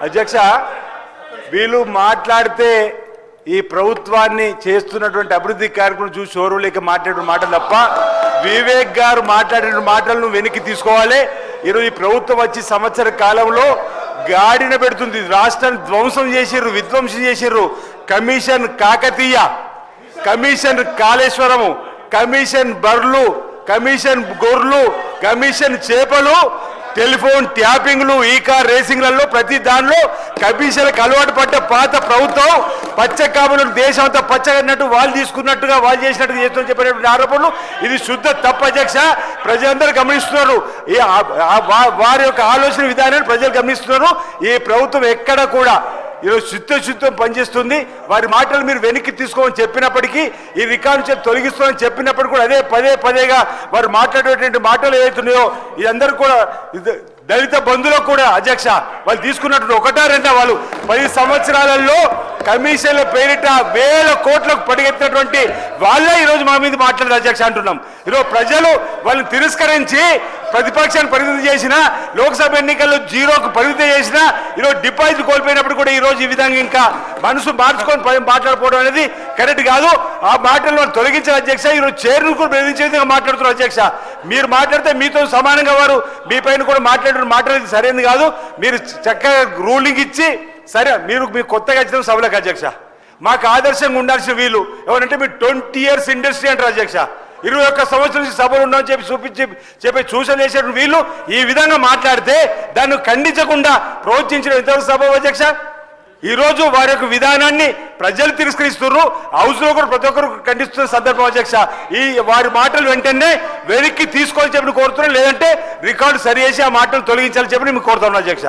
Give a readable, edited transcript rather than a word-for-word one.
అధ్యక్ష, వీళ్ళు మాట్లాడితే ఈ ప్రభుత్వాన్ని చేస్తున్నటువంటి అభివృద్ధి కార్యక్రమం చూసి షోరూలేక మాట్లాడిన మాటలు తప్ప వివేక్ గారు మాట్లాడిన మాటలను వెనక్కి తీసుకోవాలి. ఈరోజు ఈ ప్రభుత్వం వచ్చి సంవత్సర కాలంలో గాడిన పెడుతుంది. రాష్ట్రాన్ని ధ్వంసం చేసిర్రు, విధ్వంసం చేసిర్రు. Commission Kakatiya, commission Kaleshwaram, commission బర్లు, కమిషన్ గొర్రెలు, కమిషన్ చేపలు, టెలిఫోన్ ట్యాపింగ్లు, ఈ కార్ రేసింగ్లలో ప్రతి దానిలో కమిషన్లకు అలవాటు పడ్డ పాత ప్రభుత్వం పచ్చ కాపులను దేశం అంతా పచ్చగన్నట్టు వాళ్ళు తీసుకున్నట్టుగా వాళ్ళు చేసినట్టుగా చేస్తున్న చెప్పినటువంటి ఆరోపణలు ఇది శుద్ధ తప్పు అధ్యక్ష. ప్రజలందరూ గమనిస్తున్నారు. వారి యొక్క ఆలోచన విధానాన్ని ప్రజలు గమనిస్తున్నారు. ఈ ప్రభుత్వం ఎక్కడ కూడా ఈరోజు చిత్తశుద్ధం పనిచేస్తుంది. వారి మాటలు మీరు వెనక్కి తీసుకోమని చెప్పినప్పటికీ, ఈ రికార్డు చేసి తొలగిస్తామని చెప్పినప్పటికీ కూడా అదే పదేగా వారు మాట్లాడేటువంటి మాటలు ఏవైతున్నాయో ఇదందరూ కూడా దళిత బంధువులకు కూడా అధ్యక్ష వాళ్ళు తీసుకున్నట్టు ఒకటా రెండా వాళ్ళు 10 సంవత్సరాలలో కమిషన్ల పేరిట వేల కోట్లకు పడిగెత్తినటువంటి వాళ్ళే ఈరోజు మా మీద మాట్లాడారు అధ్యక్ష అంటున్నాం. ఈరోజు ప్రజలు వాళ్ళని తిరస్కరించి ప్రతిపక్షాన్ని పరిమితి చేసిన, లోక్సభ ఎన్నికల్లో 0కు పరిమితి చేసిన, ఈరోజు డిపాజిట్ కోల్పోయినప్పుడు కూడా ఈరోజు ఈ విధంగా ఇంకా మనసు మార్చుకొని మాట్లాడుకోవడం అనేది కరెక్ట్ కాదు. ఆ మాటలను తొలగించారు అధ్యక్ష. ఈరోజు చైర్ను కూడా బెదిరించే విధంగా మాట్లాడుతున్నారు అధ్యక్ష. మీరు మాట్లాడితే మీతో సమానంగా వారు మీ పైన కూడా మాట్లాడేది సరైనది కాదు. మీరు చక్కగా రూలింగ్ ఇచ్చి సరే మీరు కొత్తగా వచ్చిన సభలకు అధ్యక్ష మాకు ఆదర్శంగా ఉండాల్సిన వీళ్ళు ఎవరంటే మీరు 20 years ఇండస్ట్రీ అంటారు అధ్యక్ష. 21 సంవత్సరం నుంచి సభలు ఉన్నామని చెప్పి సూచన చేసిన వీళ్ళు ఈ విధంగా మాట్లాడితే దాన్ని ఖండించకుండా ప్రోత్సహించడం ఎంతవరకు సభ అధ్యక్ష? ఈరోజు వారి యొక్క విధానాన్ని ప్రజలు తిరస్కరిస్తున్నారు. హౌస్లో కూడా ప్రతి ఒక్కరు ఖండిస్తున్న సందర్భం అధ్యక్ష. ఈ వారి మాటలు వెంటనే వెనక్కి తీసుకోవాలని చెప్పి కోరుతున్నాం. లేదంటే రికార్డు సరి చేసి ఆ మాటలు తొలగించాలని చెప్పి మేము కోరుతున్నాం అధ్యక్ష.